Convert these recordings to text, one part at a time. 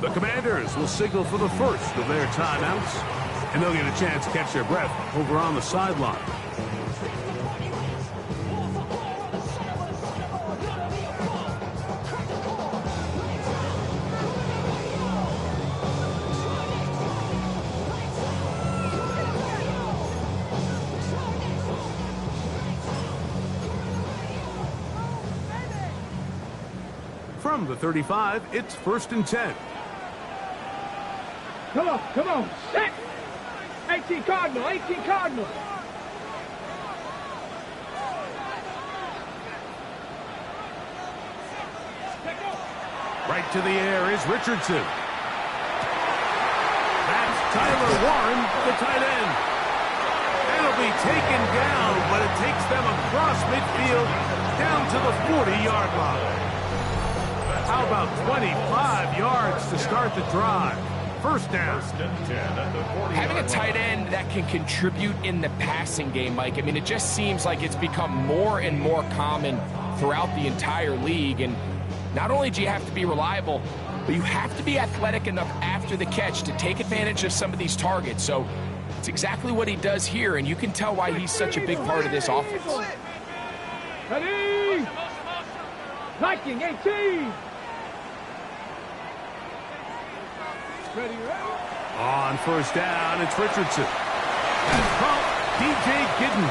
The Commanders will signal for the first of their timeouts, and they'll get a chance to catch their breath over on the sideline. From the 35, it's 1st and 10. Come on, set! 18 Cardinal. Right to the air is Richardson. That's Tyler Warren, the tight end. It'll be taken down, but it takes them across midfield down to the 40-yard line. How about 25 yards to start the drive? First down. Having a tight end that can contribute in the passing game, Mike, I mean, it just seems like it's become more and more common throughout the entire league. And not only do you have to be reliable, but you have to be athletic enough after the catch to take advantage of some of these targets. So it's exactly what he does here, and you can tell why he's such a big part of this offense. Ready! Viking 18! Ready. On first down, it's Richardson. That's caught DJ Gidden.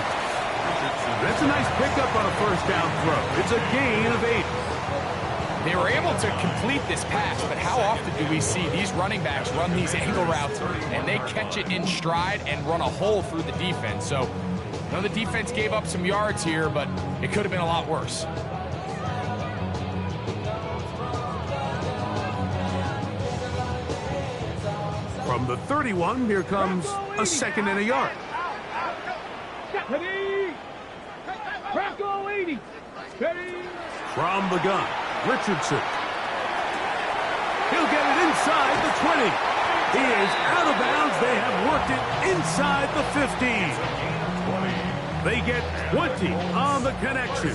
That's a nice pickup on a first down throw. It's a gain of 8. They were able to complete this pass, but how often do we see these running backs run these angle routes and they catch it in stride and run a hole through the defense? So, I know the defense gave up some yards here, but it could have been a lot worse. From the 31, here comes a 2nd and a yard. Ready! Bronco 80! Ready! From the gun, Richardson. He'll get it inside the 20. He is out of bounds. They have worked it inside the 15. They get 20 on the connection.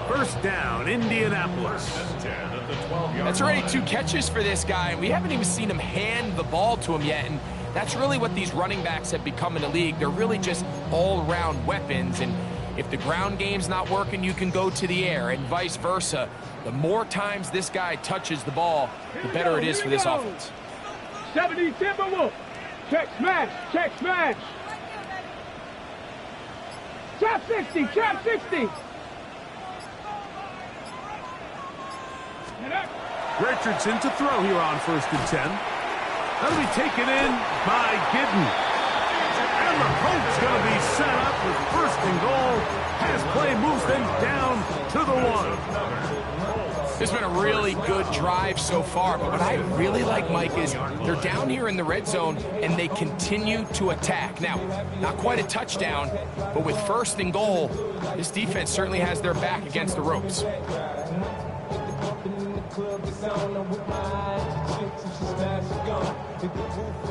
First down, Indianapolis. That's already 2 catches for this guy. We haven't even seen him hand the ball to him yet, and that's really what these running backs have become in the league. They're really just all-around weapons, and if the ground game's not working, you can go to the air, and vice versa. The more times this guy touches the ball, the better it is for this offense. 70 Timberwolf! Check smash! Check smash! Trap 60! Trap 60! Richardson to throw here on 1st and 10. That'll be taken in by Gidden. And the Colts going to be set up with 1st and goal. Pass play moves them down to the 1. This has been a really good drive so far, but what I really like, Mike, is they're down here in the red zone, and they continue to attack. Now, not quite a touchdown, but with 1st and goal, this defense certainly has their back against the ropes.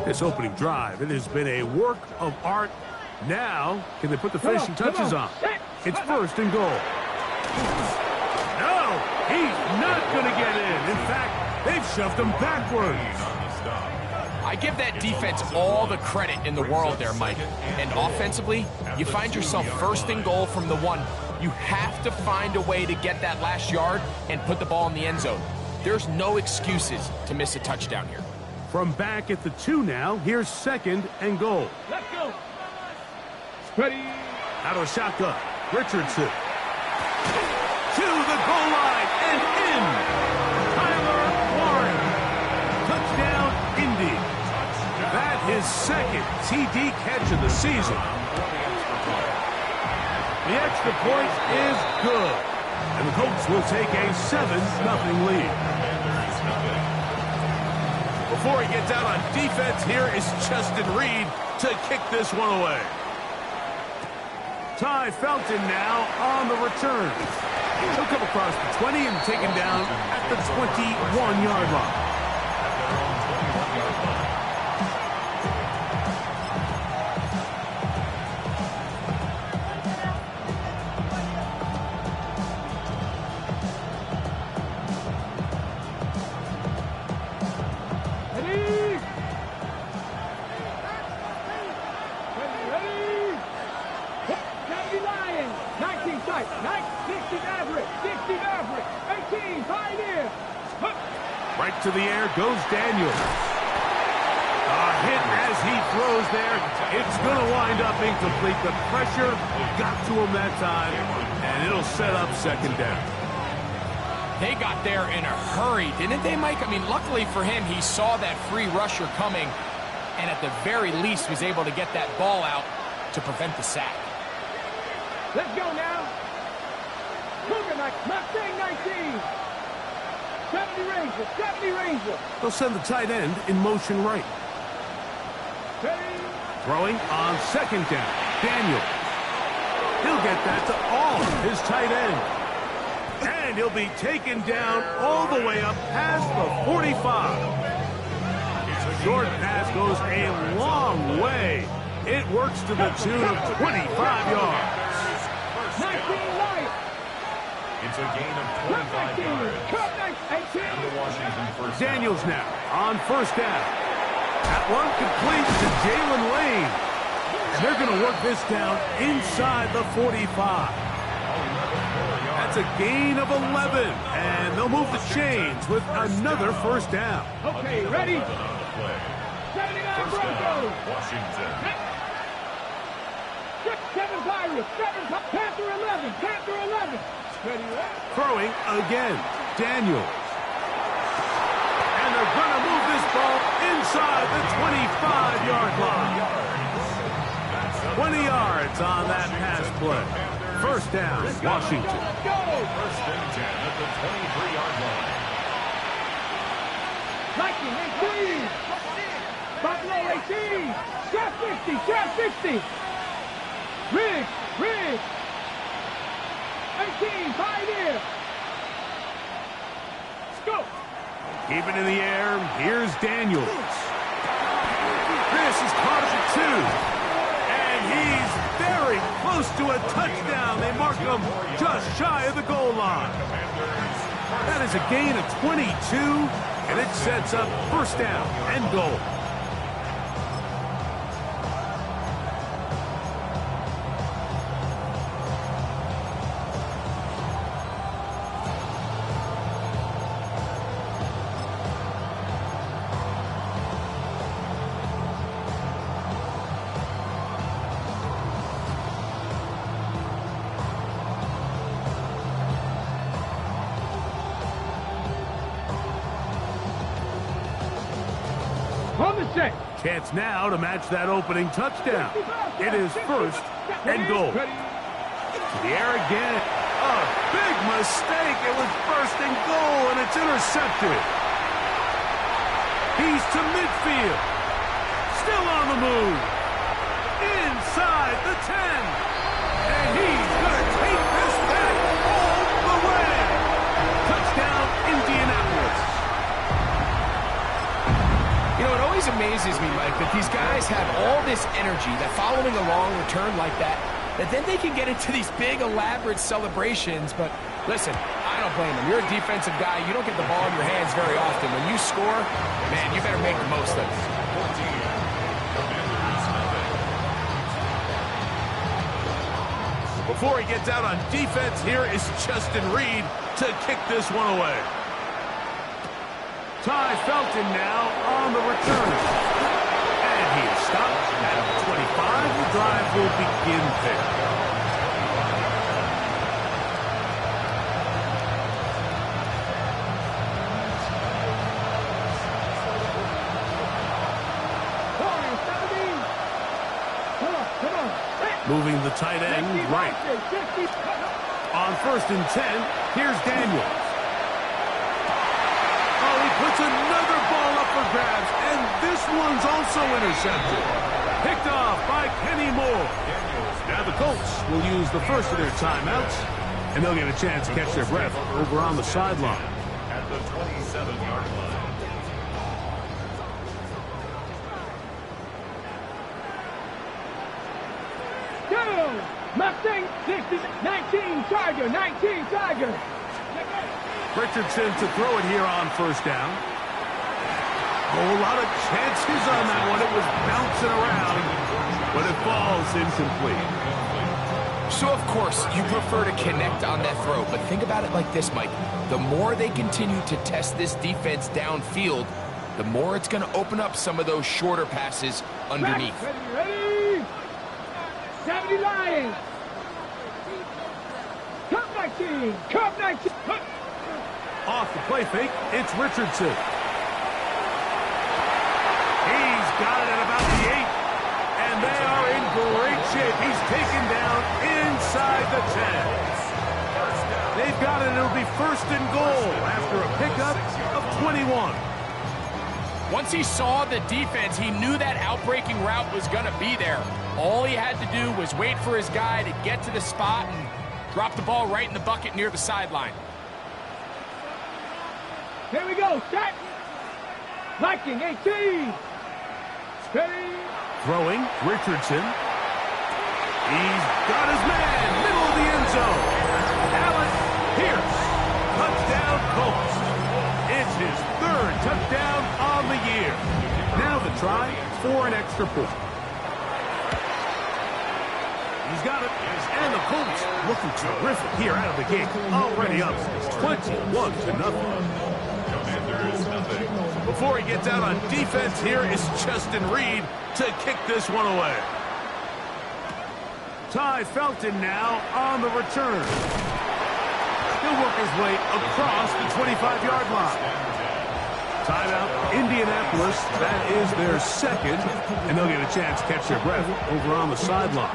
This opening drive, it has been a work of art. Now, can they put the finishing touches on? It's 1st and goal. No, he's not going to get in. In fact, they've shoved him backwards. I give that defense all the credit in the world there, Mike. And offensively, you find yourself 1st and goal from the 1. You have to find a way to get that last yard and put the ball in the end zone. There's no excuses to miss a touchdown here. From back at the 2 now, here's 2nd and goal. Let's go! Ready! Out of shotgun, Richardson. To the goal line and in. Tyler Warren. Touchdown, Indy. That is 2nd TD catch of the season. The extra point is good. And the Colts will take a 7-0 lead. Before he gets out on defense, here is Justin Reed to kick this one away. Ty Felton now on the return. He'll come across the 20 and take him down at the 21-yard line. Right to the air goes Daniels. A hit as he throws there. It's going to wind up incomplete. The pressure got to him that time, and it'll set up second down. They got there in a hurry, didn't they, Mike? I mean, luckily for him, he saw that free rusher coming, and at the very least was able to get that ball out to prevent the sack. Let's go now. Cougar Mustang 19. 70 Ranger, 70 Ranger. They'll send the tight end in motion right. Throwing on second down. Daniel. He'll get that to all his tight end. And he'll be taken down all the way up past the 45. Short pass goes a long way. It works to the tune of 25 yards. 19 light. It's a gain of 25 yards. And the Washington first down. Daniels now on first down. That one complete to Jalen Lane. And they're going to work this down inside the 45. That's a gain of 11. And they'll move the chains with another first down. Okay, ready? 79 Broncos. Washington. 7 Pirates. 7 Panther 11. Panther 11. Ready, Throwing again. Daniels. And they're going to move this ball inside the 25-yard line. 20 yards on that pass play. First down, Washington. Let's go. First and 10 at the 23-yard line. Lightning 18. Buffalo 18. Shot 50. Shot 50. Riggs. 18. Pioneer. Let's go. Keep it in the air. Here's Daniels. This is caught at 2. And he's very close to a touchdown. They mark him just shy of the goal line. That is a gain of 22, and it sets up first down and goal. On the set. Chance now to match that opening touchdown. It is first and goal. To the air again. A big mistake. It was first and goal, and it's intercepted. He's to midfield. Still on the move. Inside the 10. And he's going to take this back all the way. Touchdown, Indianapolis. You know, it always amazes me, Mike, that these guys have all this energy, that following a long return like that then they can get into these big, elaborate celebrations. But listen, I don't blame them. You're a defensive guy. You don't get the ball in your hands very often. When you score, man, you better make the most of it. Before he gets out on defense, here is Justin Reed to kick this one away. Ty Felton now on the return. And he is stopped at 25. The drive will begin there. Moving the tight end right. On 1st and 10, here's Daniels. Oh, he puts another ball up for grabs, and this one's also intercepted. Picked off by Kenny Moore. Now the Colts will use the first of their timeouts, and they'll get a chance to catch their breath over on the sideline. At the 27-yard line. Mustang 19 Tiger, 19 Tiger. Richardson to throw it here on 1st down. Oh, a lot of chances on that one. It was bouncing around, but it falls incomplete. So, of course, you prefer to connect on that throw, but think about it like this, Mike. The more they continue to test this defense downfield, the more it's going to open up some of those shorter passes underneath. Ready? 70 Lions. Cup 19. Cup 19. Off the play fake, it's Richardson. He's got it at about the 8. And they are in great shape. He's taken down inside the 10. They've got it. It'll be first and goal after a pickup of 21. Once he saw the defense, he knew that outbreaking route was going to be there. All he had to do was wait for his guy to get to the spot and drop the ball right in the bucket near the sideline. Here we go. Set. Viking 18. Steady. Throwing, Richardson. He's got his man, middle of the end zone. Allen Pierce, touchdown Colts. It's his 3rd touchdown on the year. Now the try for an extra point. He's got it, and the Colts looking terrific here out of the gate. Already up 21-0. Before he gets out on defense, here is Justin Reed to kick this one away. Ty Felton now on the return. He'll work his way across the 25-yard line. Timeout, Indianapolis. That is their 2nd, and they'll get a chance to catch their breath over on the sideline.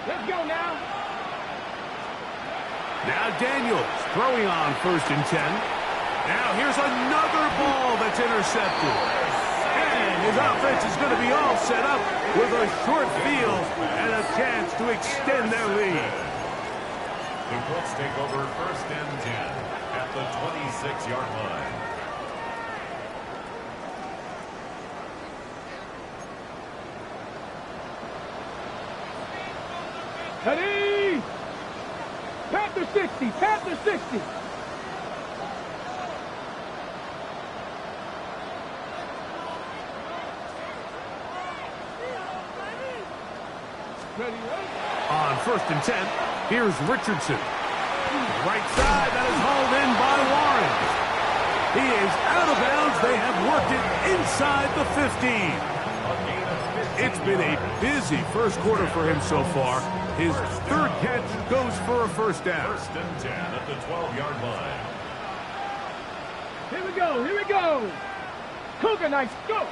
Let's go now. Now Daniels throwing on 1st and 10. Now here's another ball that's intercepted. And his offense is going to be all set up with a short field and a chance to extend their lead. The Colts take over 1st and 10 at the 26-yard line. Ready? Panther 60. Panther 60. Ready? On 1st and 10, here's Richardson. Right side, that is hauled in by Warren. He is out of bounds. They have worked it inside the 15. It's been a busy first quarter for him so far. His 3rd catch goes for a 1st down. 1st and 10 at the 12-yard line. Here we go. Here we go. Cougar Knights, go.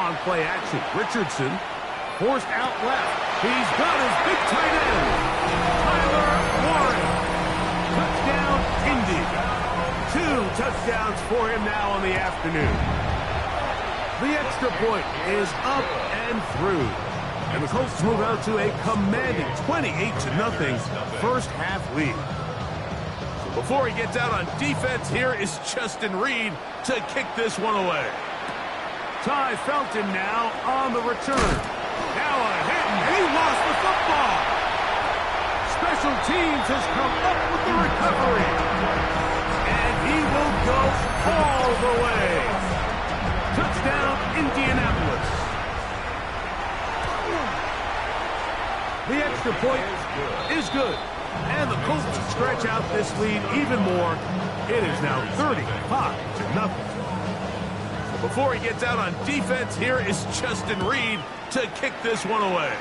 On play action, Richardson forced out left. He's got his big tight end, Tyler Warren. Touchdown, Indy. 2 touchdowns for him now on the afternoon. The extra point is up and through. And the Colts move out to a commanding 28-0 first half lead. So before he gets out on defense, here is Justin Reed to kick this one away. Ty Felton now on the return. Now a hit, and he lost the football. Special teams has come up with the recovery. And he will go all the way. Touchdown, Indianapolis. The extra point is good. And the Colts stretch out this lead even more. It is now 35-0. Before he gets out on defense, here is Justin Reed to kick this one away.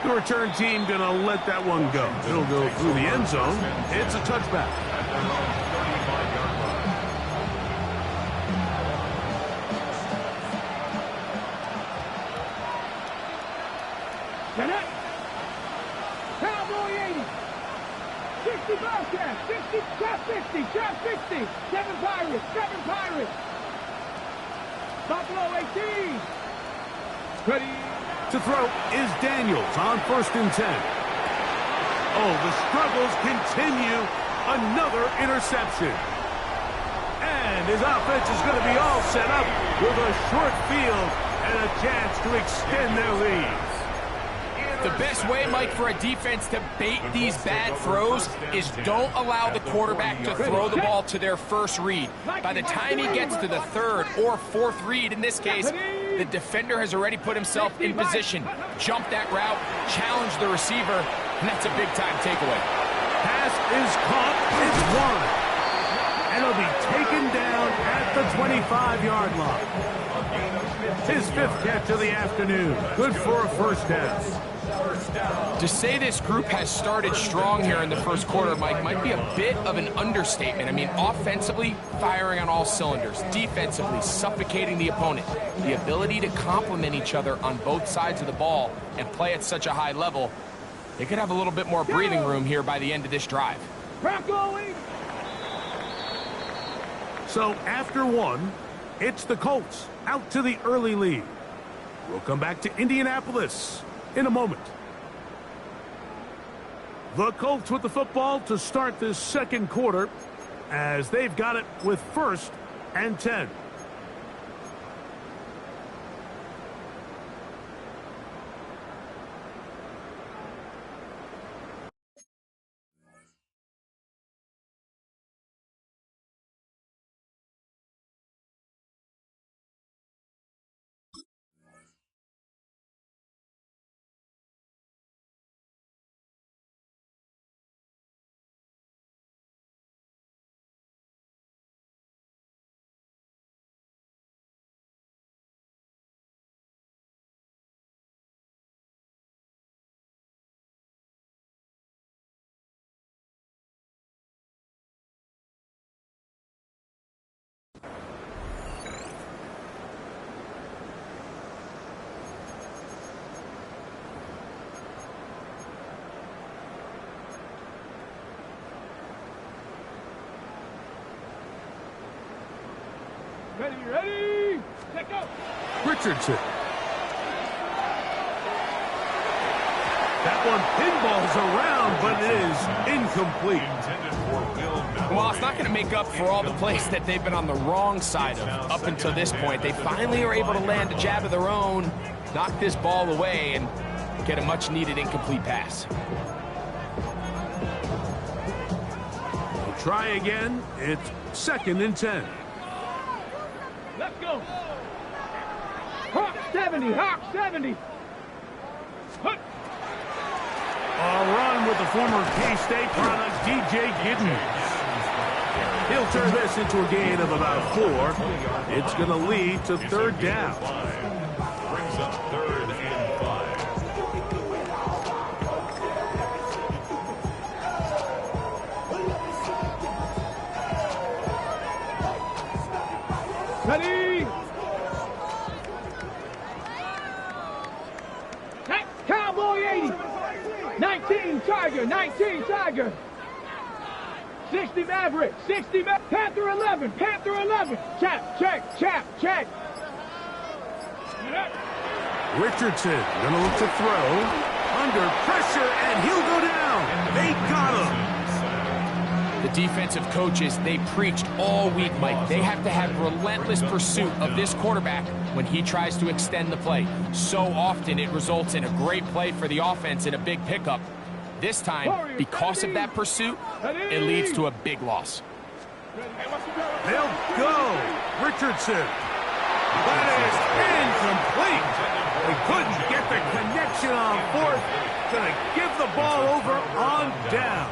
The return team going to let that one go. It'll go through the end zone. It's a touchback. Cowboy 80. 60 Bobcats. 60, trap 60, trap 60. 7 Pirates, 7 Pirates. Buffalo 18. Ready. To throw is Daniels on 1st and 10. Oh, the struggles continue. Another interception. And his offense is going to be all set up with a short field and a chance to extend their lead. The best way, Mike, for a defense to bait these bad throws is don't allow the quarterback to throw the ball to their first read. By the time he gets to the third or fourth read, in this case, the defender has already put himself in position, jumped that route, challenged the receiver, and that's a big-time takeaway. Pass is caught. It's one. And it'll be taken down at the 25-yard line. His fifth catch of the afternoon. Good for a first down. To say this group has started strong here in the first quarter, Mike, might be a bit of an understatement. I mean, offensively, firing on all cylinders. Defensively, suffocating the opponent. The ability to complement each other on both sides of the ball and play at such a high level, they could have a little bit more breathing room here by the end of this drive. So after one, it's the Colts out to the early lead. We'll come back to Indianapolis in a moment. The Colts with the football to start this second quarter as they've got it with 1st and 10. Ready, set go. Richardson. That one pinballs around, but it is incomplete. Well, it's not going to make up for all the plays that they've been on the wrong side of up until this point. They finally are able to land a jab of their own, knock this ball away, and get a much-needed incomplete pass. We'll try again. It's 2nd and 10. Let's go. Hawk 70, Hawk 70. Hook. A run with the former K-State product, DJ Giddens. He'll turn this into a gain of about 4. It's going to lead to 3rd down. Brings up 3rd and 5. Ready. Cowboy 80. 19 Tiger, 19 Tiger. 60 Maverick, 60 Maverick. Panther 11, Panther 11. Chap, check, chap, check. Richardson going to look to throw. Under pressure, and he'll go down. They got him. The defensive coaches, they preached all week, Mike. They have to have relentless pursuit of this quarterback when he tries to extend the play. So often it results in a great play for the offense and a big pickup. This time, because of that pursuit, it leads to a big loss. They'll go. Richardson. That is incomplete. They couldn't get the connection on 4th. Going to give the ball over on down.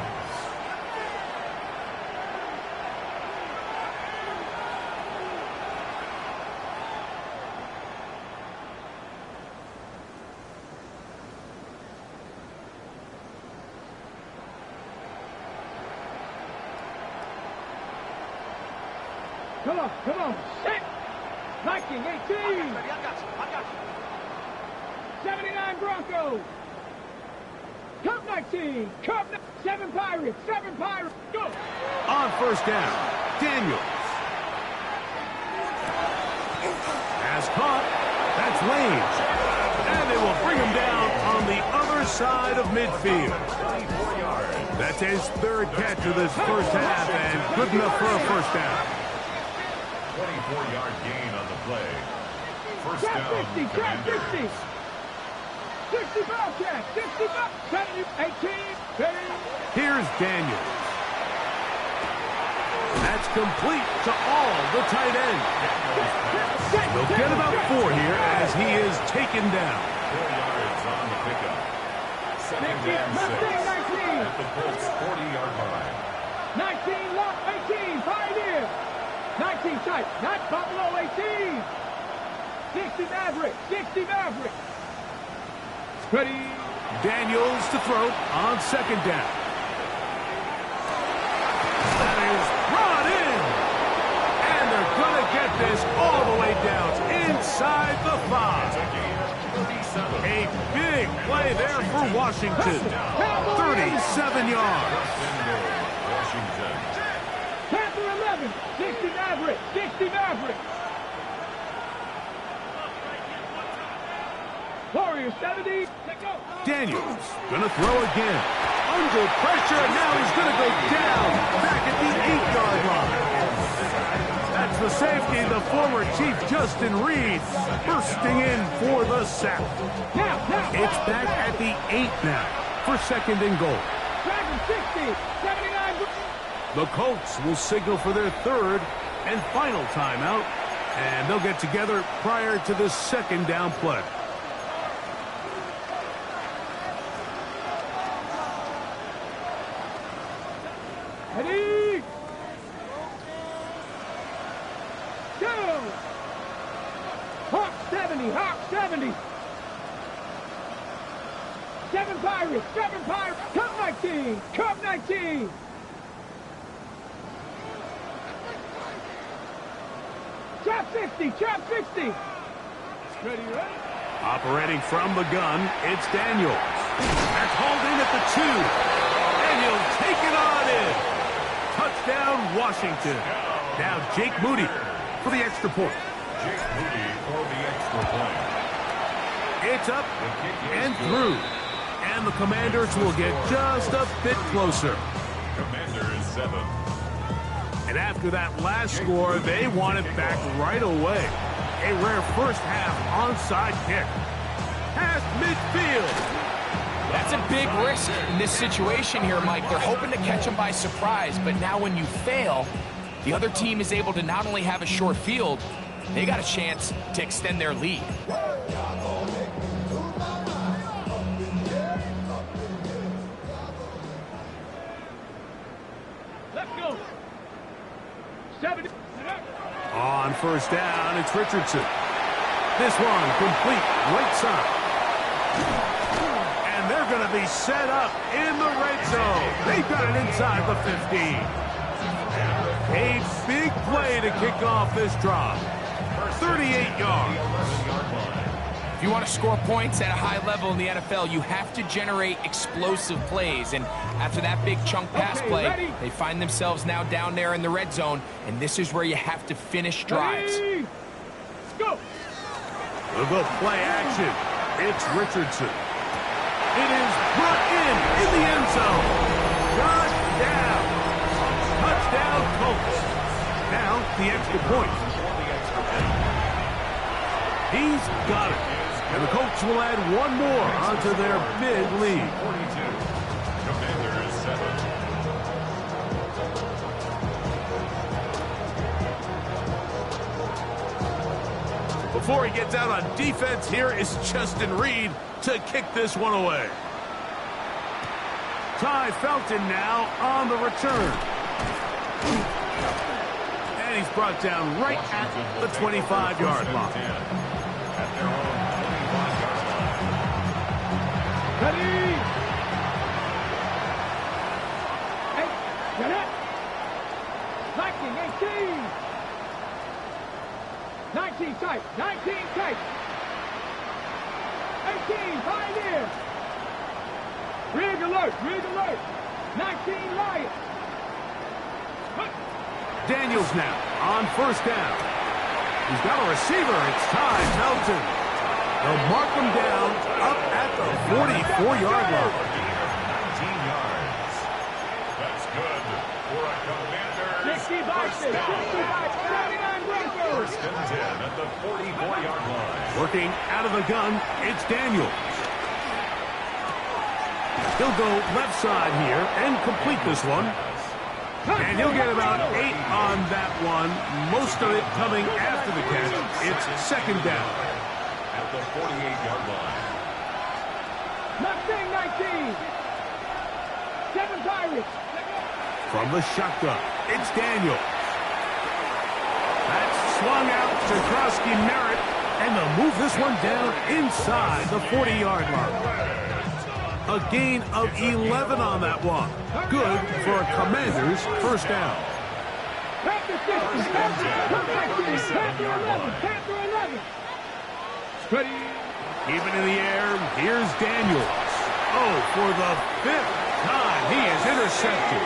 Come on, set. Viking 18. I got you. 79 Broncos. Cup 19. Cup 7 Pirates. 7 Pirates. Go. On 1st down, Daniels. Has caught. That's Lane. And they will bring him down on the other side of midfield. That's his 3rd catch of this first half, and good enough for a first down. 24-yard gain on the play. First Trap down, 50, trap 50. 60 Bobcats, 60 Bobcats, 70, 18, 30. Here's Daniels. That's complete to all the tight ends. He'll get about 4 here as he is taken down. 4 yards on the pickup. Second down 6 at the Colts 40-yard line. 19 lock, 18 Pioneer. 19 tight, not Buffalo 18. 60 Maverick, 60 Maverick. Ready. Daniels to throw on second down. That is brought in. And they're going to get this all the way down inside the 5. A big play there for Washington. 37 yards. Washington. Panther 11, 60 Maverick, 60 Maverick. Warriors 70. Daniels gonna throw again. Under pressure, now he's gonna go down back at the 8-yard line. That's the safety, the former Chief Justin Reed, bursting in for the sack. It's back at the 8 now for second and goal. Dragon 60, 79. The Colts will signal for their third and final timeout, and they'll get together prior to the second down play. Ready? Go! Hawk 70, Hawk 70. 7 Pirates, 7 Pirates. Cup 19, Cup 19. Chop 60, Chop 60. Ready, ready? Operating from the gun, it's Daniels. That's hauled in at the 2. Daniels taken on in. Touchdown, Washington. Now Jake Moody for the extra point. Jake Moody for the extra point. It's up and through. And the Commanders will get just a bit closer. Commanders 7. And after that last score, they want it back right away. A rare first half onside kick. Past midfield. That's a big risk in this situation here, Mike. They're hoping to catch them by surprise, but now when you fail, the other team is able to not only have a short field, they got a chance to extend their lead. Let's go. 70. On first down, it's Richardson. This one complete right side. And they're going to be set up in the red zone. They've got it inside the 15. A big play to kick off this drive. 38 yards. If you want to score points at a high level in the NFL, you have to generate explosive plays. And after that big chunk pass play, they find themselves now down there in the red zone. And this is where you have to finish drives. Let's go. We'll go play action. It's Richardson. It is brought in the end zone. Touchdown. Touchdown, Colts. Now the extra point. He's got it. And the Colts will add one more onto their big lead. 42. Commanders 7. Before he gets out on defense, here is Justin Reed to kick this one away. Ty Felton now on the return. And he's brought down right at the 25-yard line. At their own 25-yard line. Ready. Hey, get it. Viking 18. 19 tight, 19 tight. 18, Pioneer. Rig alert, 19 Lions. Daniels now on first down. He's got a receiver. It's Ty Felton. They'll mark him down up at the 44-yard line. 19 yards. That's good for a Commanders 60 by 6, 60 by 79 Broncos. first and 10 at the 44-yard line. Working out of the gun, it's Daniels. He'll go left side here and complete this one. And he'll get about 8 on that one, most of it coming after the catch. It's second down. At the 48-yard line. Mustang 19. 7 Pirates. From the shotgun, it's Daniel. That's swung out to Krosky Merritt, and they'll move this one down inside the 40-yard line. A gain of 11 on that one. Good for a Commanders first down. Panther 60. Panther 11. Panther 11. Steady. Keep it in the air. Here's Daniels. Oh, for the 5th time, he is intercepted.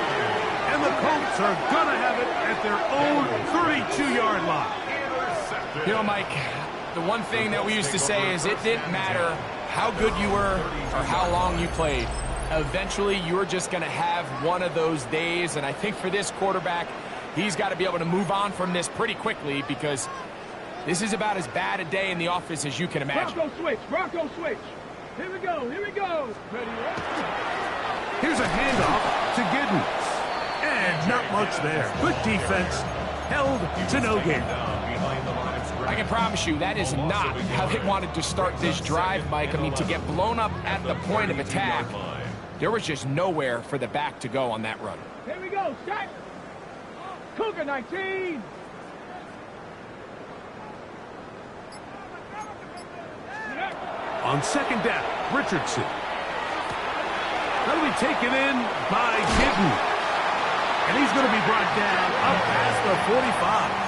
And the Colts are going to have it at their own 32-yard line. You know, Mike, the one thing that we used to say is it didn't matter how good you were or how long you played. Eventually, you're just going to have one of those days, and I think for this quarterback, he's got to be able to move on from this pretty quickly because this is about as bad a day in the office as you can imagine. Bronco switch. Bronco switch. Here we go. Here we go. Ready, Here's a handoff to Giddens. And not much there. Good defense. Held to no gain. I can promise you that is not how they wanted to start this drive, Mike. I mean, to get blown up at the point of attack, there was just nowhere for the back to go on that run. Here we go. Set. Cougar 19. On second down, Richardson. That'll be taken in by Giddens. And he's going to be brought down up past the 45.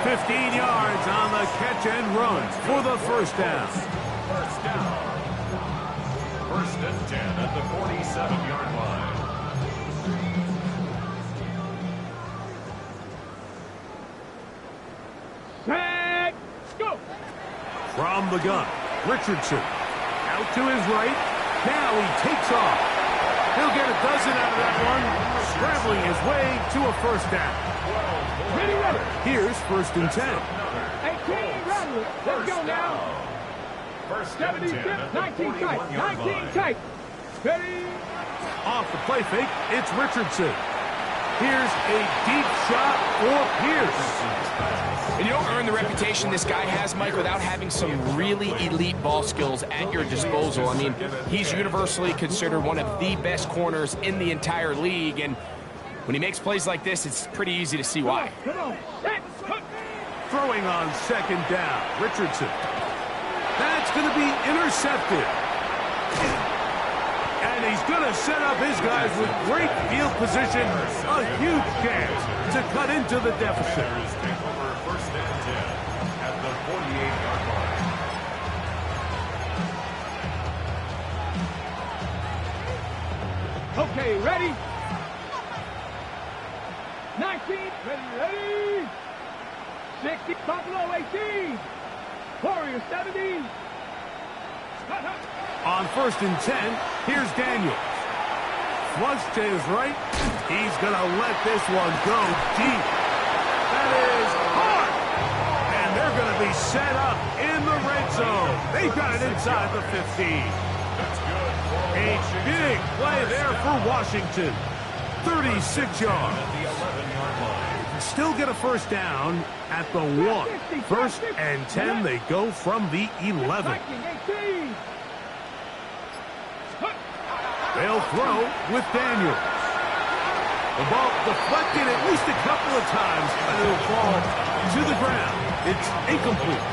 15 yards on the catch and run for the first down. First down. First and 10 at the 47-yard line. Set. Go. From the gun, Richardson. Out to his right. Now he takes off. He'll get a dozen out of that one, scrambling his way to a first down. Ready, ready. Here's first and 10. 18, rattle it. Let's go now. First and 10 76, at the 19 tight. 41-yard 19 line. tight. Ready. Off the play fake, it's Richardson. Here's a deep shot for Pierce. And you don't earn the reputation this guy has, Mike, without having some really elite ball skills at your disposal. I mean, he's universally considered one of the best corners in the entire league, and when he makes plays like this, it's pretty easy to see why. Come on. Set. Throwing on second down, Richardson. That's going to be intercepted. And he's going to set up his guys with great field position. A huge chance to cut into the deficit. Take over first and 10 at the 48-yard line. Okay, ready? 19, ready. 60, Buffalo 18. Warriors 70. On first and 10, here's Daniels. Flush to his right. He's going to let this one go deep. That is hard. And they're going to be set up in the red zone. They've got it inside the 15. That's good. A big play there for Washington. 36 yards. At the 11-yard line. Still get a first down at the 1. First and 10, they go from the 11. 18. They'll throw with Daniels. The ball deflected at least a couple of times, and it'll fall to the ground. It's incomplete.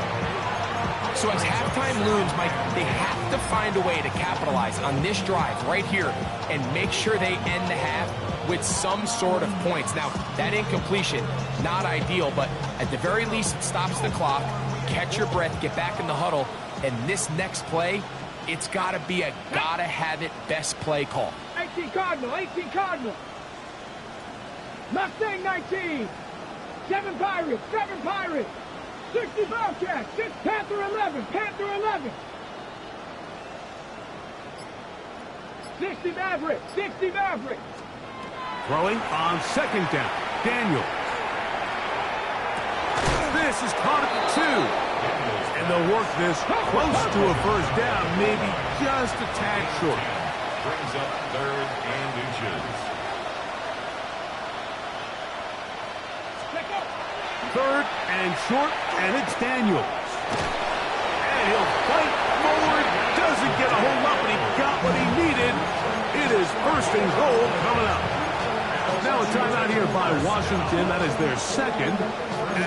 So as halftime looms, Mike, they have to find a way to capitalize on this drive right here and make sure they end the half with some sort of points. Now, that incompletion, not ideal, but at the very least, it stops the clock. Catch your breath, get back in the huddle, and this next play, it's got to be a gotta-have-it best play call. 18 Cardinal, 18 Cardinal. Mustang 19. 7 Pirates, 7 Pirates. 60 Bobcats, 6 Panther 11, Panther 11. 60 Mavericks, 60 Mavericks. Throwing on second down, Daniel. This is caught at the 2. And they'll work this close to a first down, maybe just a tad short. Brings up 3rd and inches. 3rd and short, and it's Daniels. And he'll fight forward. Doesn't get a whole lot, but he got what he needed. It is 1st and goal coming up. Now a timeout here by Washington. That is their 2nd,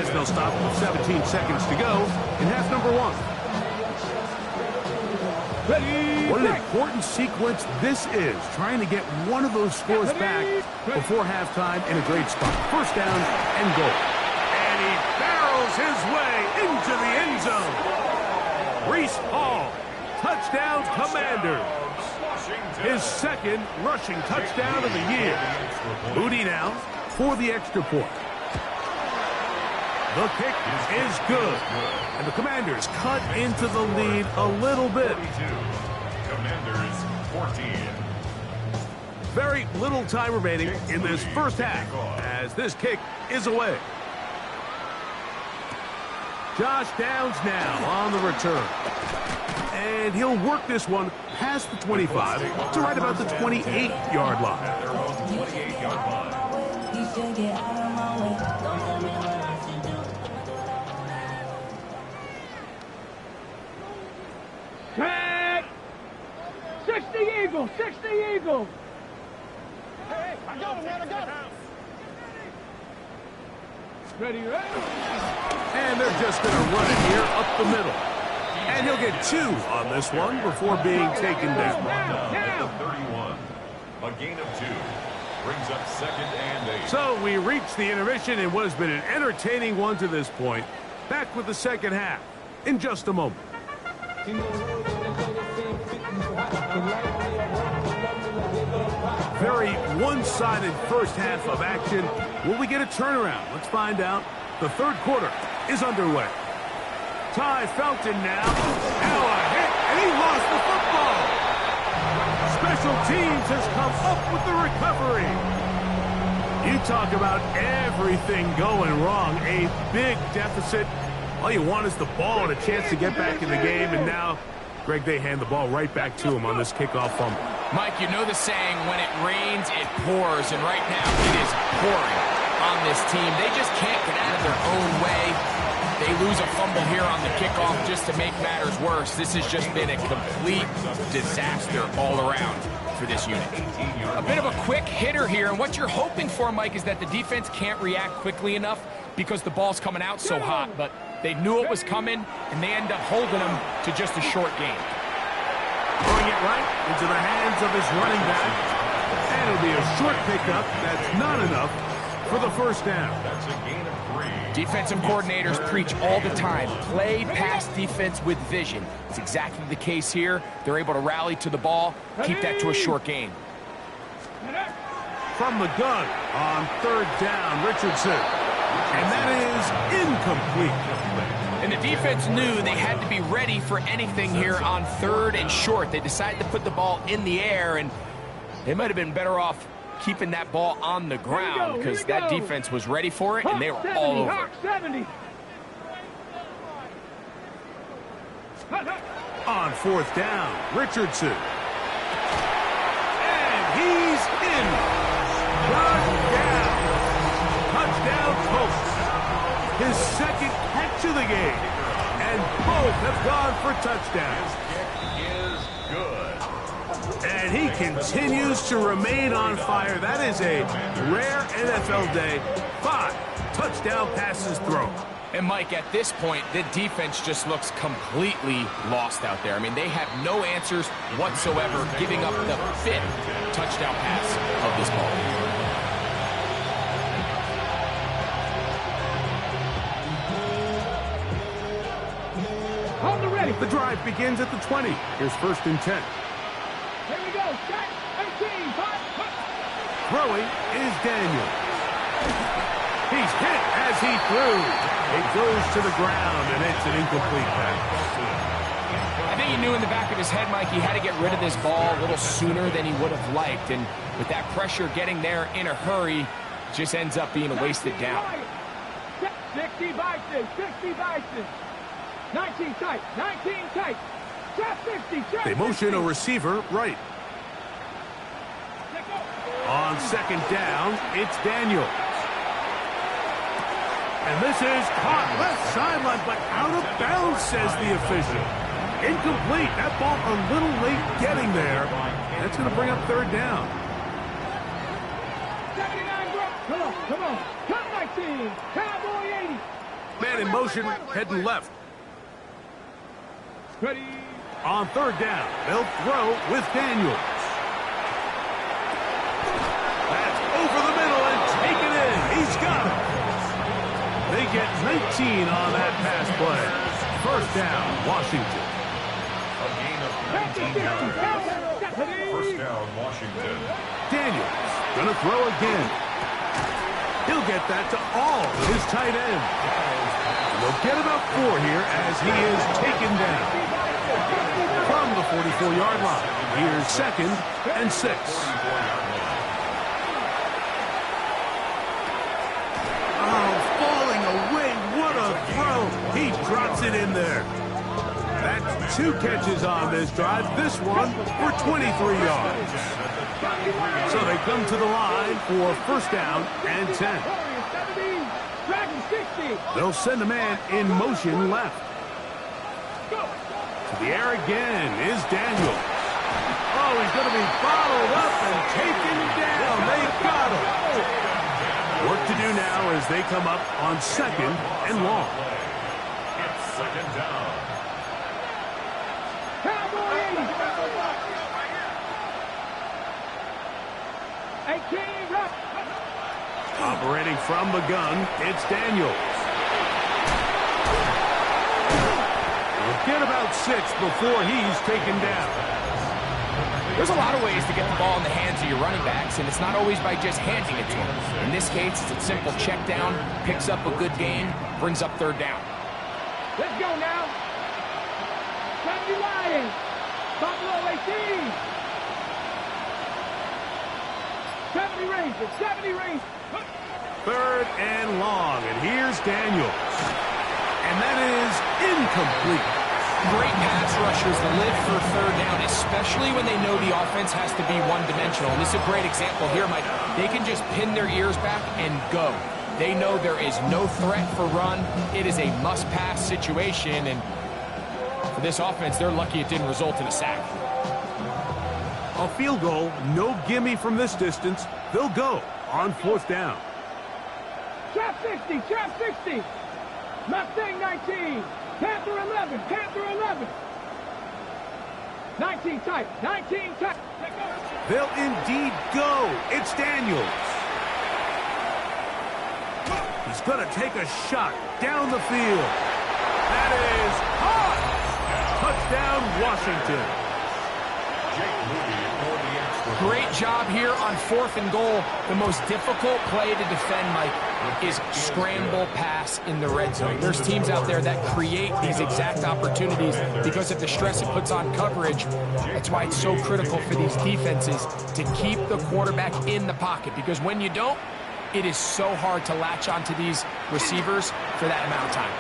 as they'll stop with 17 seconds to go in half number 1. What an important sequence this is, trying to get one of those scores back before halftime in a great spot. 1st down and goal. And he barrels his way into the end zone. Breece Hall, touchdown Commanders. His 2nd rushing touchdown of the year. Moody now for the extra point. The kick is good. And the Commanders cut into the lead a little bit. Commanders 14. Very little time remaining in this first half as this kick is away. Josh Downs now on the return. And he'll work this one past the 25 to right about the 28-yard line. At their own 28-yard line. Set. 60 Eagle, 60 Eagle. Hey, I got him, man, I got him. Ready, ready. And they're just going to run it here up the middle. And he'll get 2 on this one before being taken down. At the 31. A gain of 2. Brings up 2nd and 8. So we reach the intermission in what has been an entertaining one to this point. Back with the second half in just a moment. Very one-sided first half of action. Will we get a turnaround? Let's find out. The 3rd quarter is underway. Ty Felton now. Now a hit, and he lost the football. Special teams has come up with the recovery. You talk about everything going wrong. A big deficit. All you want is the ball and a chance to get back in the game, and now, Greg, they hand the ball right back to him on this kickoff fumble. Mike, you know the saying, when it rains, it pours, and right now it is pouring on this team. They just can't get out of their own way. They lose a fumble here on the kickoff just to make matters worse. This has just been a complete disaster all around for this unit. A bit of a quick hitter here, and what you're hoping for, Mike, is that the defense can't react quickly enough because the ball's coming out so hot, but they knew it was coming, and they end up holding them to just a short game. Throwing it right into the hands of his running back. And it'll be a short pickup. That's not enough for the 1st down. That's a gain of 3. Defensive coordinators preach all the time, play pass defense with vision. It's exactly the case here. They're able to rally to the ball, keep that to a short gain. From the gun on 3rd down, Richardson. And that is incomplete. And the defense knew they had to be ready for anything here on 3rd and short. They decided to put the ball in the air, and they might have been better off keeping that ball on the ground because that defense was ready for it, and they were all over it. 70. On 4th down, Richardson. And he's in. Touchdown. Touchdown Colts. His 2nd catch of the game. And both have gone for touchdowns. Is good. And he continues to remain on fire. That is a rare NFL day. 5 touchdown passes thrown. And, Mike, at this point, the defense just looks completely lost out there. I mean, they have no answers whatsoever, giving up the 5th touchdown pass of this ball. The drive begins at the 20. Here's 1st and 10. Here we go. Set. 18. Throwing is Daniel. He's hit as he threw. It goes to the ground, and it's an incomplete pass. I think he knew in the back of his head, Mike, he had to get rid of this ball a little sooner than he would have liked. And with that pressure getting there in a hurry, it just ends up being a wasted down. 60 Bison. 60 Bison. 19 tight. 19 tight. Trap 50. They motion a receiver right. On second down, it's Daniel. And this is caught left sideline, but out of bounds, says the official. Incomplete. That ball a little late getting there. That's going to bring up third down. 79, bro. Come on. Cut 19. Cowboy 80. Man in motion, heading left. Ready. On third down, they'll throw with Daniels. That's over the middle and taken in. He's got it. They get 19 on that pass play. First down, Washington. A gain of 19 yards. First down, Washington. Daniels gonna throw again. He'll get that to all his tight end. We'll get about 4 here as he is taken down. From the 44-yard line, here's second and 6. Oh, falling away, what a throw. He drops it in there. That's 2 catches on this drive, this one for 23 yards. So they come to the line for first down and 10. They'll send a man in motion left. To the air again is Daniel. Oh, he's going to be bottled up and taken down. They got him. Work to do now as they come up on second and long. It's second down. Operating from the gun, it's Daniels. We'll get about 6 before he's taken down. There's a lot of ways to get the ball in the hands of your running backs, and it's not always by just handing it to them. In this case, it's a simple check down, picks up a good gain, brings up third down. Let's go now. 70 Lions. Buffalo 18. 70 Rangers. 70 Rangers. Third and long, and here's Daniels. And that is incomplete. Great pass rushers live for third down, especially when they know the offense has to be one-dimensional. And this is a great example here, Mike. They can just pin their ears back and go. They know there is no threat for run. It is a must-pass situation, and for this offense, they're lucky it didn't result in a sack. A field goal, no gimme from this distance. They'll go on fourth down. Trap 60, trap 60. Mustang 19. Panther 11, Panther 11. 19 tight, 19 tight. They'll indeed go. It's Daniels. He's going to take a shot down the field. That is hot. Touchdown, Washington. Great job here on 4th and goal. The most difficult play to defend, Mike, is scramble pass in the red zone. There's teams out there that create these exact opportunities because of the stress it puts on coverage. That's why it's so critical for these defenses to keep the quarterback in the pocket, because when you don't, it is so hard to latch onto these receivers for that amount of time.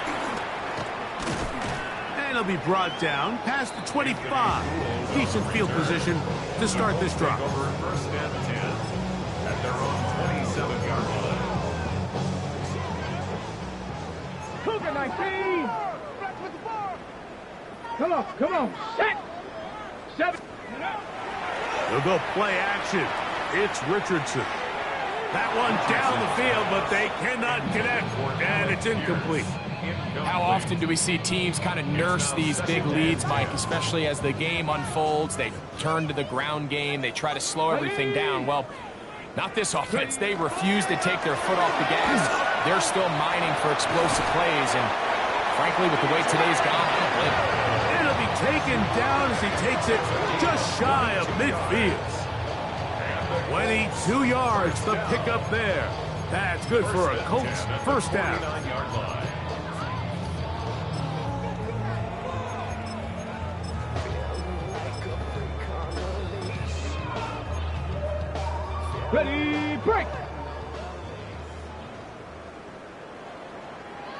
And he'll be brought down past the 25. Decent field position to start this drive. First and 10 at their own 27-yard line. Cougar 19. Come on. Set. 7. They'll go play action. It's Richardson. That one down the field, but they cannot connect, and it's incomplete. How often do we see teams kind of nurse these big leads, Mike, especially as the game unfolds? They turn to the ground game. They try to slow everything down. Well, not this offense. They refuse to take their foot off the gas. They're still mining for explosive plays, and frankly, with the way today's gone, I don't blame them. It'll be taken down as he takes it just shy of midfield. 22 yards, the pickup there. That's good for a Colts first down. Ready, break.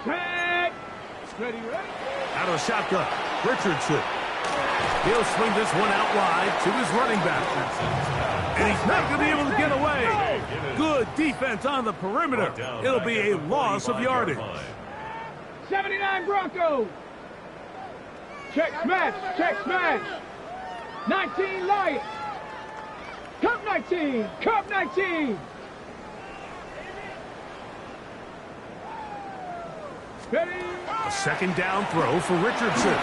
Set. Ready. Out of the shotgun, Richardson. He'll swing this one out wide to his running back. And he's not going to be able to get away. Good defense on the perimeter. It'll be a loss of yardage. 79 Broncos. Check smash. Check smash. 19 Lions. Cup 19. Cup 19. Ready? A second down throw for Richardson.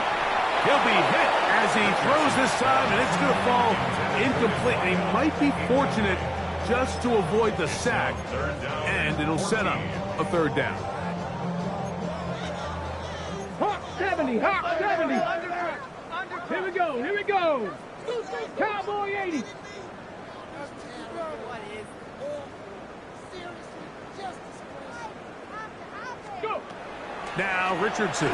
He'll be hit as he throws this time, and it's going to fall incomplete. And he might be fortunate just to avoid the sack, and it'll set up a third down. Hawk 70, Hawk 70. Here we go, here we go. Cowboy 80. Go. Now Richardson.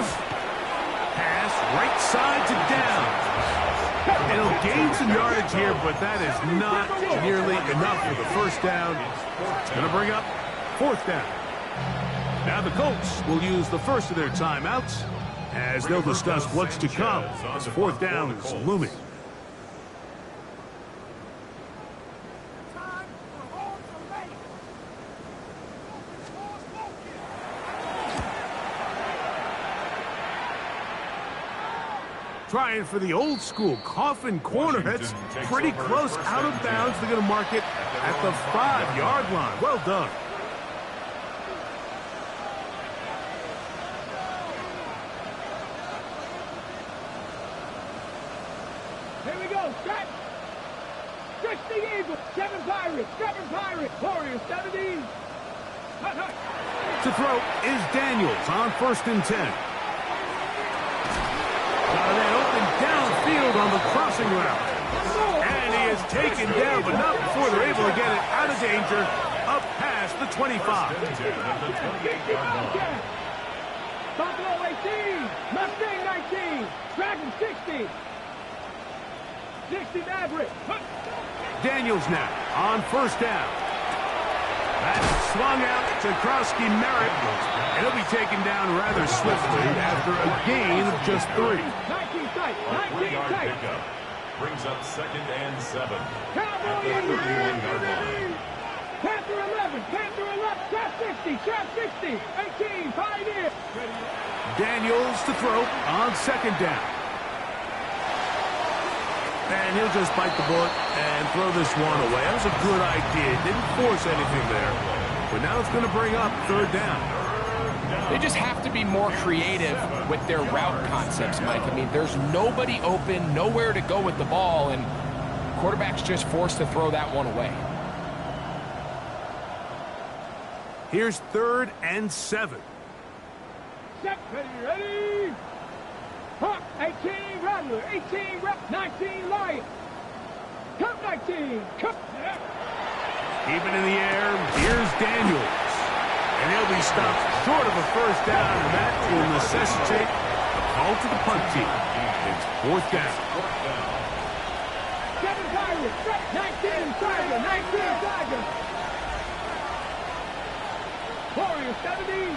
Pass right side to down. It'll gain some yardage here, but that is not nearly enough for the first down. It's going to bring up fourth down. Now the Colts will use the first of their timeouts as they'll discuss what's to come as fourth down is looming. Trying for the old school coffin corner. That's pretty close out of bounds. They're going to mark it at the 5-yard line. Well done. Here we go, set. 60 Eagles, 7 Pirates, 7 Pirates. Warriors 70. Hut, hut. To throw is Daniels on 1st and 10. That open downfield on the crossing route. And he is taken down, but not before they're able to get it out of danger up past the 25. Buffalo 18, Mustang 19, Dragon 60. 60 Maverick. Daniels now on 1st down. That's swung out to Krosky Merritt, and he'll be taken down rather swiftly after a gain of just 3. 19 tight, 19 tight. Brings up 2nd and 7. Cowboy 31-yard line. Panther 11, Panther 11, trap 60, trap 60, 18, Pioneer. Daniels to throw on 2nd down. And he'll just bite the bullet and throw this one away. That was a good idea. Didn't force anything there. But now it's going to bring up 3rd down. They just have to be more creative with their route concepts, Mike. I mean, there's nobody open, nowhere to go with the ball, and quarterback's just forced to throw that one away. Here's 3rd and 7. Set, ready. Hawk 18, Rattler 18, 19 Lions. Cup 19, Cup. Keeping in the air, here's Daniels. And he'll be stopped short of a 1st down, and that will necessitate a call to the punt team. It's 4th down. 7 Pirates, 19 Tiger, 19 Tiger. Warriors 70.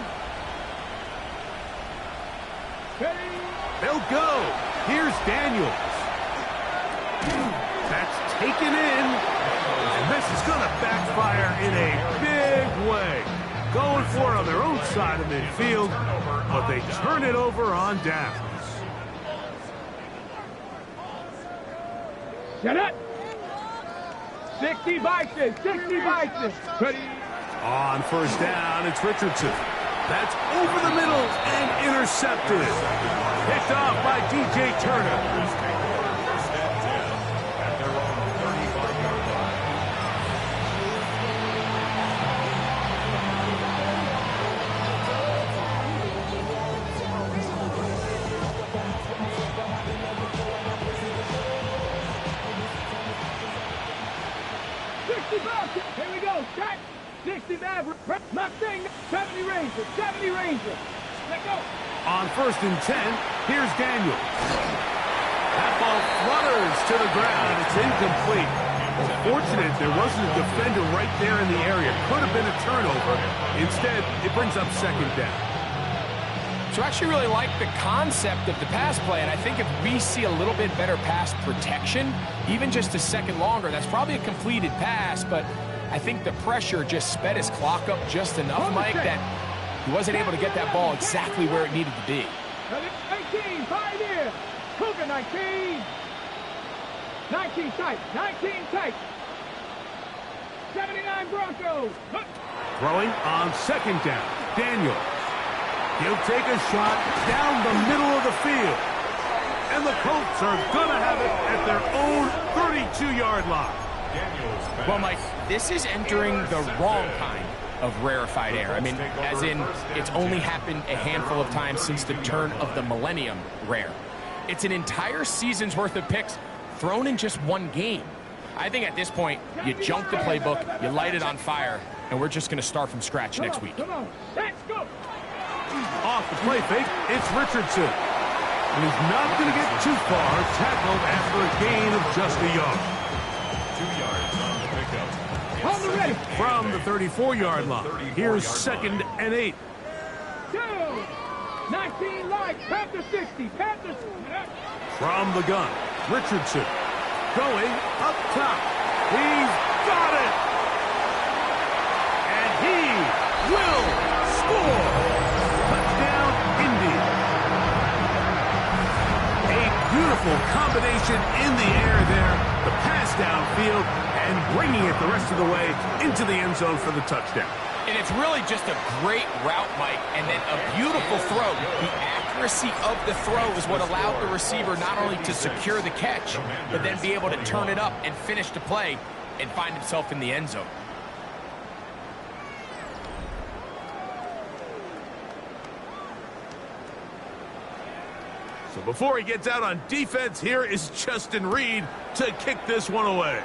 Ready. They'll go. Here's Daniels. That's taken in. And this is going to backfire in a big way. Going for it on their own side of midfield, but they turn it over on downs. Set up. 60 Bison, 60 Bison. Ready. On 1st down, it's Richardson. That's over the middle and intercepted. Picked off by DJ Turner. First and 10 at their own 35-yard line. Here we go, shot. 60 Maverick, Mustang, 70 Ranger, 70 Ranger. Let go. On 1st and 10, here's Daniels. That ball flutters to the ground. It's incomplete. Fortunate there wasn't a defender right there in the area. Could have been a turnover. Instead, it brings up 2nd down. So I actually really like the concept of the pass play, and I think if we see a little bit better pass protection, even just a second longer, that's probably a completed pass, but I think the pressure just sped his clock up just enough, Mike, that he wasn't able to get that ball exactly where it needed to be. 19, Pioneer. Cougar 19. 19 tight, 19 tight. 79 Broncos. Throwing on second down. Daniels. He'll take a shot down the middle of the field. And the Colts are going to have it at their own 32-yard line. Well, Mike, this is entering the wrong kind of rarefied air. I mean, as in, it's only happened a handful of times since the turn of the millennium rare. It's an entire season's worth of picks thrown in just one game. I think at this point, you junk the playbook, you light it on fire, and we're just going to start from scratch next week. Come on, let's go. Off the play fake, it's Richardson. And he's not going to get too far, tackled after a gain of just a yard. 2 yards on the pickup. On the ready. From the 34-yard line, here's 2nd and 8. 19 light, Panther 60, Panthers. From the gun, Richardson going up top. He's got it! And he will score! Touchdown, Indy. A beautiful combination in the air there. The pass downfield and bringing it the rest of the way into the end zone for the touchdown. And it's really just a great route, Mike, and then a beautiful throw. The accuracy of the throw is what allowed the receiver not only to secure the catch, but then be able to turn it up and finish the play and find himself in the end zone. So before he gets out on defense, here is Justin Reed to kick this one away.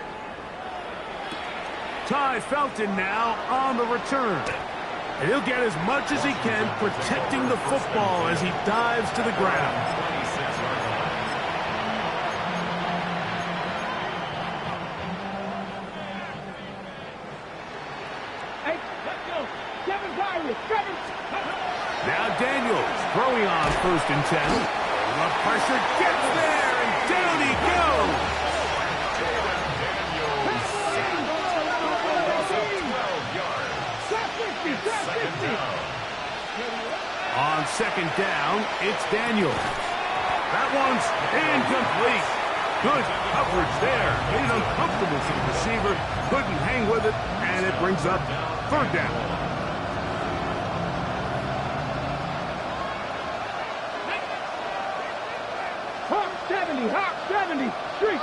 Ty Felton now on the return. And he'll get as much as he can protecting the football as he dives to the ground. Hey, let's go. Kevin Byron, Kevin. Now Daniels throwing on 1st and 10. The pressure gets there, and down he goes. On 2nd down, it's Daniels. That one's incomplete. Good coverage there. Made it uncomfortable for the receiver. Couldn't hang with it, and it brings up 3rd down. Hawk 70, street,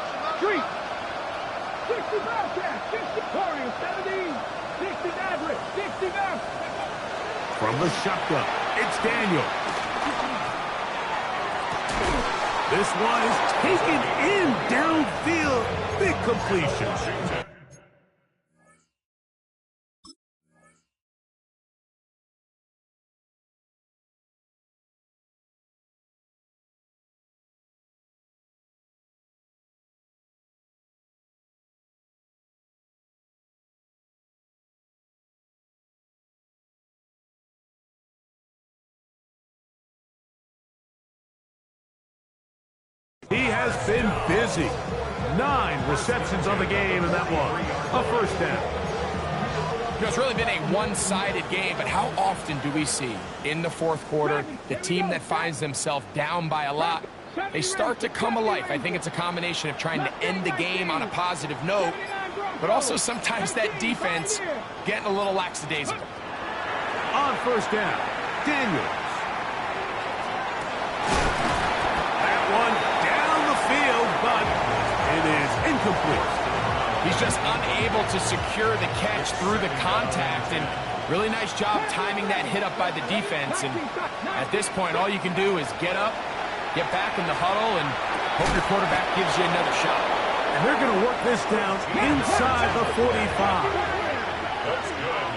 60 Bobcat, 60 Warriors, 70, 60 Maverick, 60 Maverick. From the shotgun, it's Daniel. This one is taken in downfield. Big completion. He has been busy. 9 receptions on the game, and that one, a 1st down. You know, it's really been a one-sided game, but how often do we see in the 4th quarter the team that finds themselves down by a lot, they start to come alive? I think it's a combination of trying to end the game on a positive note, but also sometimes that defense getting a little lackadaisical. On 1st down, Daniels. That one but it is incomplete. He's just unable to secure the catch through the contact, and really nice job timing that hit up by the defense. And at this point, all you can do is get up, get back in the huddle, and hope your quarterback gives you another shot. And they're going to work this down inside the 45. That's good.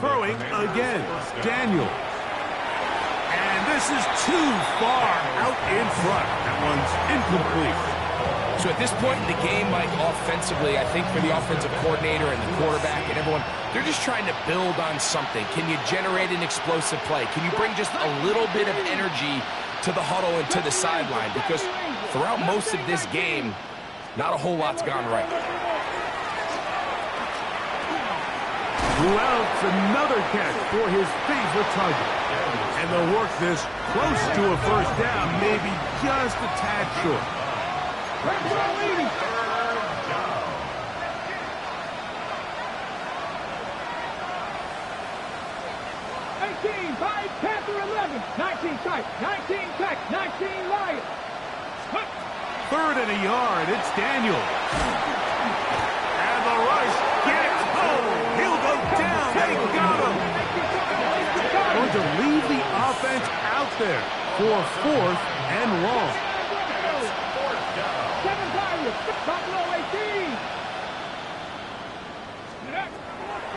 Throwing again, Daniel. And this is too far out in front. That one's incomplete. So at this point in the game, Mike, offensively, I think for the offensive coordinator and the quarterback and everyone, they're just trying to build on something. Can you generate an explosive play? Can you bring just a little bit of energy to the huddle and to the sideline? Because throughout most of this game, not a whole lot's gone right. Louds another catch for his favorite target. And they'll work this close to a first down, maybe just a tad short. 18, 5, Panther 11, 19 tight, 19 tech, 19 Lions. 3rd and a yard, it's Daniel. And the rush gets home. He'll go down. They got him. Going to leave the offense out there for 4th and long. 7 Pirates, Buffalo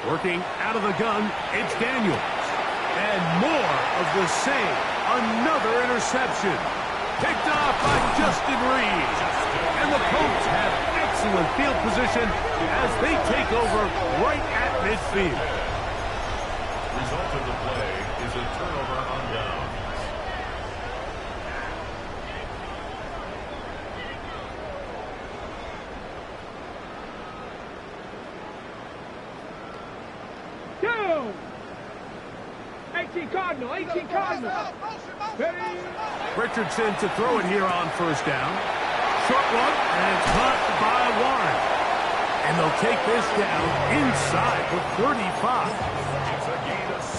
18. Working out of the gun, it's Daniels. And more of the same. Another interception. Picked off by Justin Reed. And the Colts have excellent field position as they take over right at midfield. Result of the play is a turnover on downs. Two. 18 Cardinal, 18 Cardinal. Ready? Richardson to throw it here on first down. Short one, and it's caught by Warren. And they'll take this down inside the 35.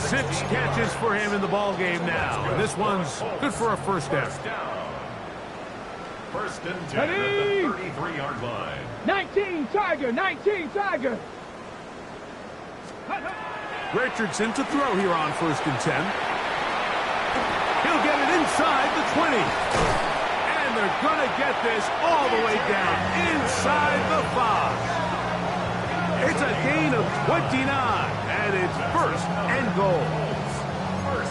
6 catches for him in the ball game now. And this one's good for a first down. First and 10 at the 33-yard line. 19 Tiger, 19 Tiger. Richardson to throw here on first and 10. He'll get it inside the 20. And they're going to get this all the way down inside the 5. It's a gain of 29, and it's first and goal.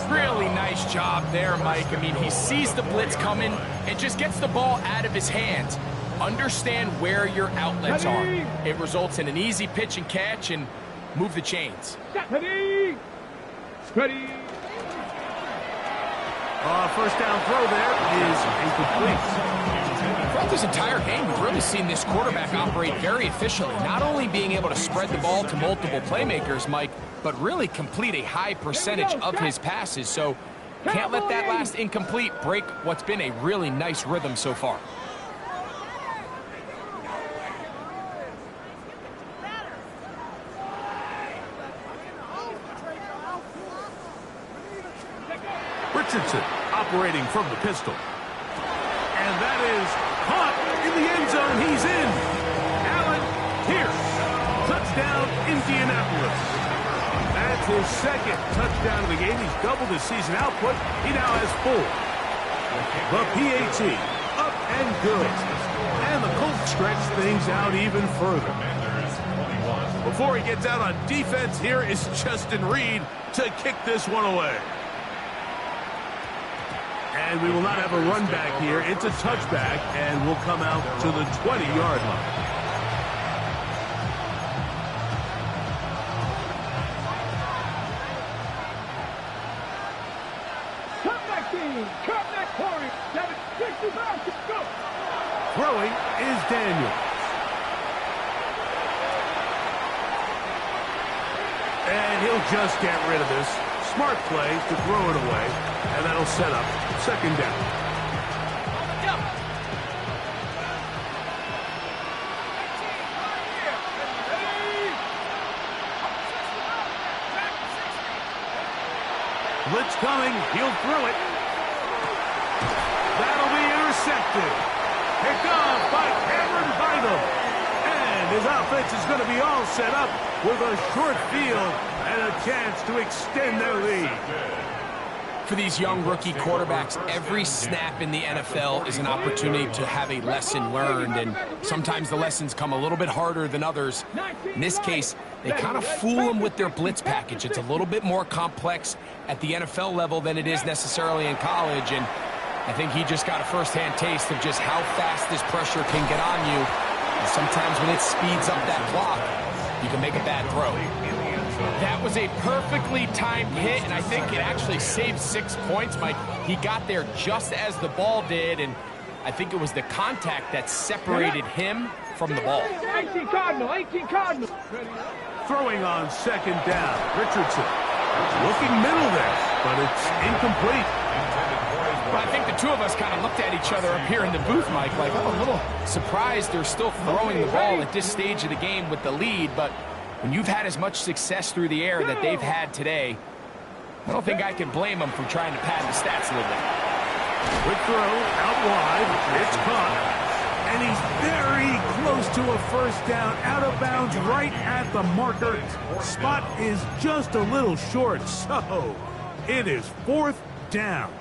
Really nice job there, Mike. I mean, he sees the blitz coming and just gets the ball out of his hands. Understand where your outlets are. It results in an easy pitch and catch and move the chains. Ready? Ready? First down throw there is incomplete. Throughout this entire game, we've really seen this quarterback operate very efficiently, not only being able to spread the ball to multiple playmakers, Mike, but really complete a high percentage of his passes. So can't let that last incomplete break what's been a really nice rhythm so far. Richardson operating from the pistol. And that is caught in the end zone. He's in. Allen Pierce. Touchdown, Indianapolis. That's his 2nd touchdown of the game. He's doubled his season output. He now has 4. The PAT up and good. And the Colts stretch things out even further. Before he gets out on defense, here is Justin Reed to kick this one away. And we will not have a run back here. It's a touchback, and we'll come out to the 20-yard line. Comeback team. Comeback corner. 765. Go. Throwing is Daniels. And he'll just get rid of this. Smart play to throw it away, and that'll set up 2nd down. Blitz coming. He'll throw it. That'll be intercepted. Picked off by Cameron Bynum. And his offense is going to be all set up with a short field and a chance to extend their lead. For these young rookie quarterbacks, every snap in the NFL is an opportunity to have a lesson learned, and sometimes the lessons come a little bit harder than others. In this case, they kind of fool them with their blitz package. It's a little bit more complex at the NFL level than it is necessarily in college, and I think he just got a first-hand taste of just how fast this pressure can get on you. And sometimes when it speeds up that clock, you can make a bad throw. That was a perfectly timed hit, and I think it actually saved 6 points, Mike. He got there just as the ball did, and I think it was the contact that separated him from the ball. 18 Cardinal, 18 Cardinal. Throwing on second down. Richardson looking middle there, but it's incomplete. But I think the two of us kind of looked at each other up here in the booth, Mike, like, I'm a little surprised they're still throwing the ball at this stage of the game with the lead, but when you've had as much success through the air that they've had today, I don't think I can blame them for trying to pad the stats a little bit. Quick throw out wide. It's caught. And he's very close to a first down, out of bounds, right at the marker. Spot is just a little short, so it is fourth down.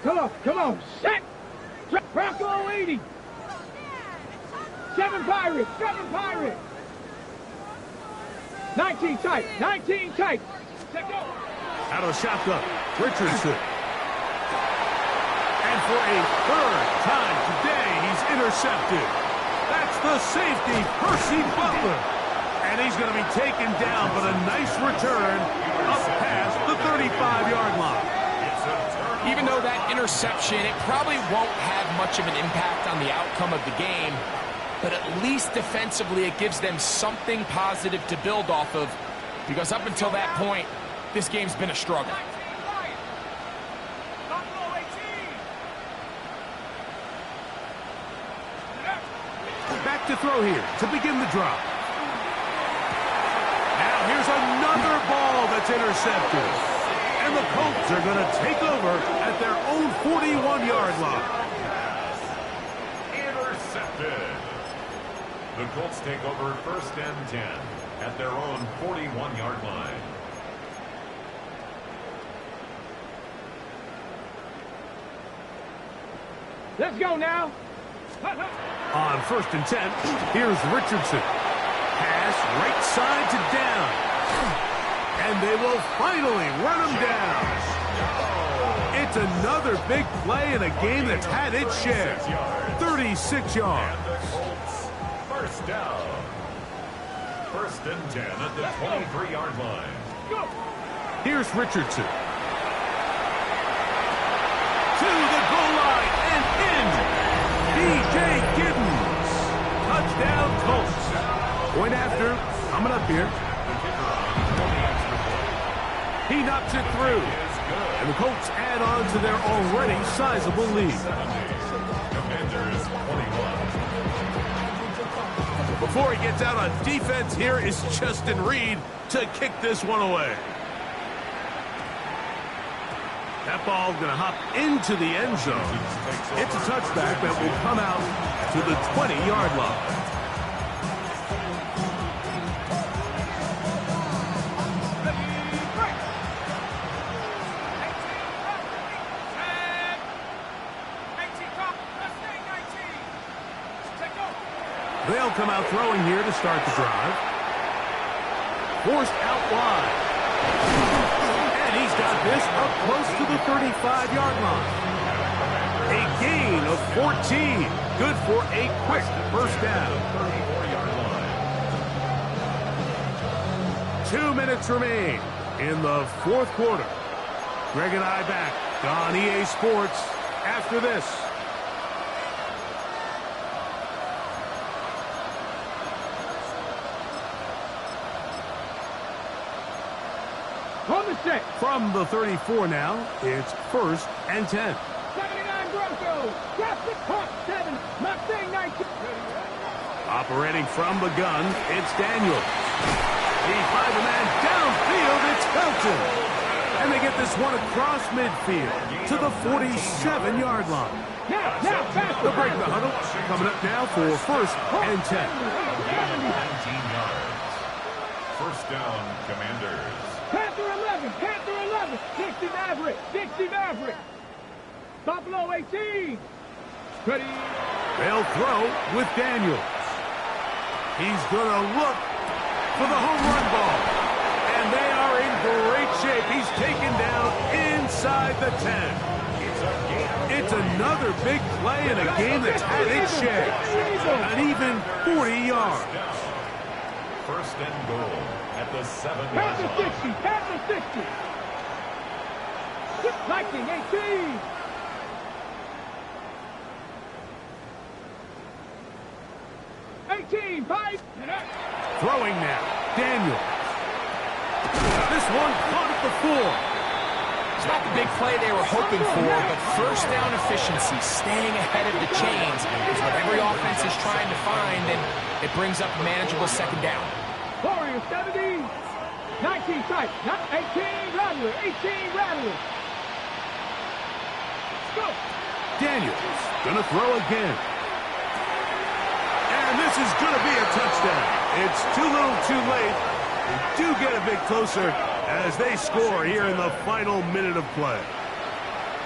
Come on, set. Bronco 80. 7 Pirates, 7 Pirates. 19 tight, 19 tight. Set go. Out of shotgun, Richardson. And for a third time today, he's intercepted. That's the safety, Percy Butler. And he's going to be taken down, but a nice return up past the 35-yard line. Even though that interception, it probably won't have much of an impact on the outcome of the game, but at least defensively it gives them something positive to build off of, because up until that point, this game's been a struggle. Back to throw here to begin the drive. Now here's another ball that's intercepted. And the Colts are going to take over at their own 41-yard line. Intercepted. The Colts take over first and 10 at their own 41-yard line. Let's go now. On first and 10, here's Richardson. Pass right side to down. And they will finally run him down. It's another big play in a game that's had its share. 36 yards. First down. First and 10 at the 23-yard line. Here's Richardson. To the goal line and in. B.J. Giddens. Touchdown Colts. Point after. Coming up here. He knocks it through. And the Colts add on to their already sizable lead. Commanders 21. Before he gets out on defense, here is Justin Reed to kick this one away. That ball going to hop into the end zone. It's a touchback that will come out to the 20-yard line. They'll come out throwing here to start the drive. Forced out wide. And he's got this up close to the 35-yard line. A gain of 14. Good for a quick first down. 2 minutes remain in the fourth quarter. Greg and I back on EA Sports after this. From the 34 now, it's first and 10. 79 Broncos. Drop it. Pump 7. Mustang 19. Operating from the gun, it's Daniel. He finds a man downfield, it's Felton. And they get this one across midfield to the 47-yard line. Now, faster. They'll break the huddle. Coming up now for first and 10. 19 yards. First down, Commanders. Panther 11, Panther 11, 60 Maverick, 60 Maverick. Buffalo 18. Ready. They'll throw with Daniels. He's going to look for the home run ball. And they are in great shape. He's taken down inside the 10. It's another big play in a game that's had its share. An even 40 yards. First and goal at the 7-yard Pass the line. 60, pass the 60. Viking 18. Throwing now. Daniels. This one caught at the 4. It's not the big play they were hoping for, but first down efficiency, staying ahead of the chains, is what every offense is trying to find, and it brings up a manageable second down. Warriors 70. 19 tight. 18 Rattler. 18 Rattler. Go. Daniels gonna throw again. And this is gonna be a touchdown. It's too little too late. We do get a bit closer as they score here in the final minute of play.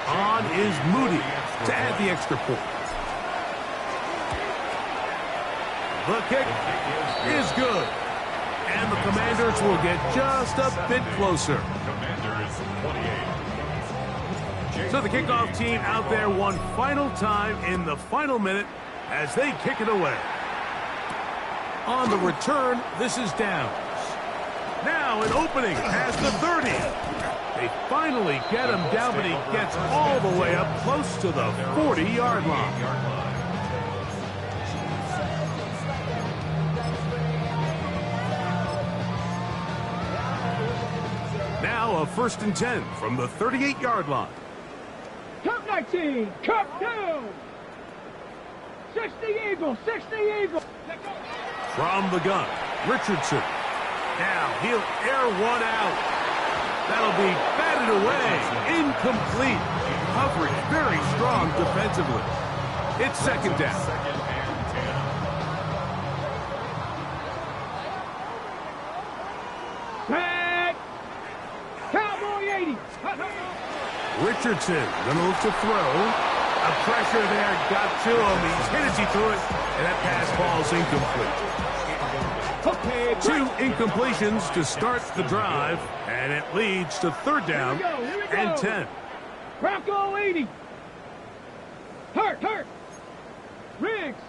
On is Moody to add the extra point. The kick is good. And the Commanders will get just a bit closer. Commanders 28. So the kickoff team out there one final time in the final minute as they kick it away. On the return, this is Downs. Now an opening past the 30. They finally get him down, but he gets all the way up close to the 40-yard line. Now a 1st and 10 from the 38-yard line. Cup 19. Cup down. 60 Eagles. 60 Eagles. From the gun, Richardson. Now he'll air one out. That'll be batted away. Incomplete. Coverage very strong defensively. It's second down. Back. Cowboy 80. Richardson gonna look to throw. A pressure there got to him. He's hit as he threw it, and that pass ball's incomplete. Okay, 2 incompletions to start the drive, and it leads to 3rd down and 10. Bronco 80. Hurt. Riggs.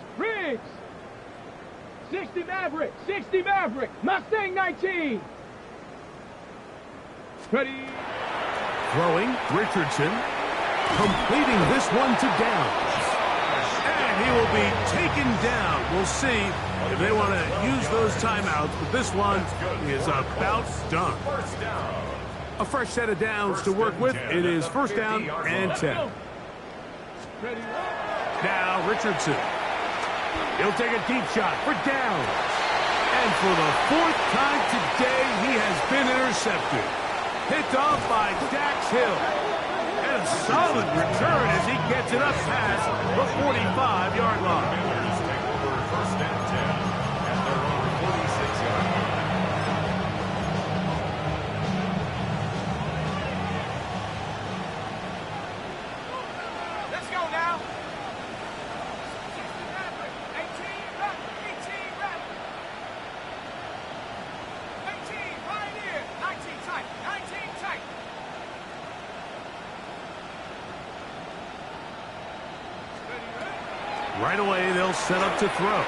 60 Maverick. 60 Maverick. Mustang 19. Ready. Throwing, Richardson. Completing this one to Downs. And he will be taken down. We'll see if they want to use those timeouts, but this one is about done. A fresh set of downs to work with. It is 1st down and 10. Now Richardson. He'll take a deep shot for Downs. And for the 4th time today, he has been intercepted. Picked off by Dax Hill. And a solid return as he gets it up past the 45-yard line. Commanders take over 1st and 10 at their own 46-yard line. Let's go now. 18 Pioneer. 19 tight. 19 tight. Right away, they'll set up to throw.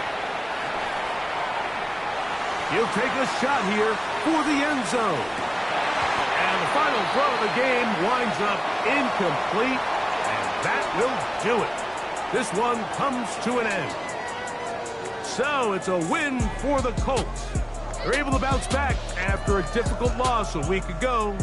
He'll take a shot here for the end zone. And the final throw of the game winds up incomplete, and that will do it. This one comes to an end. So it's a win for the Colts. They're able to bounce back after a difficult loss a week ago.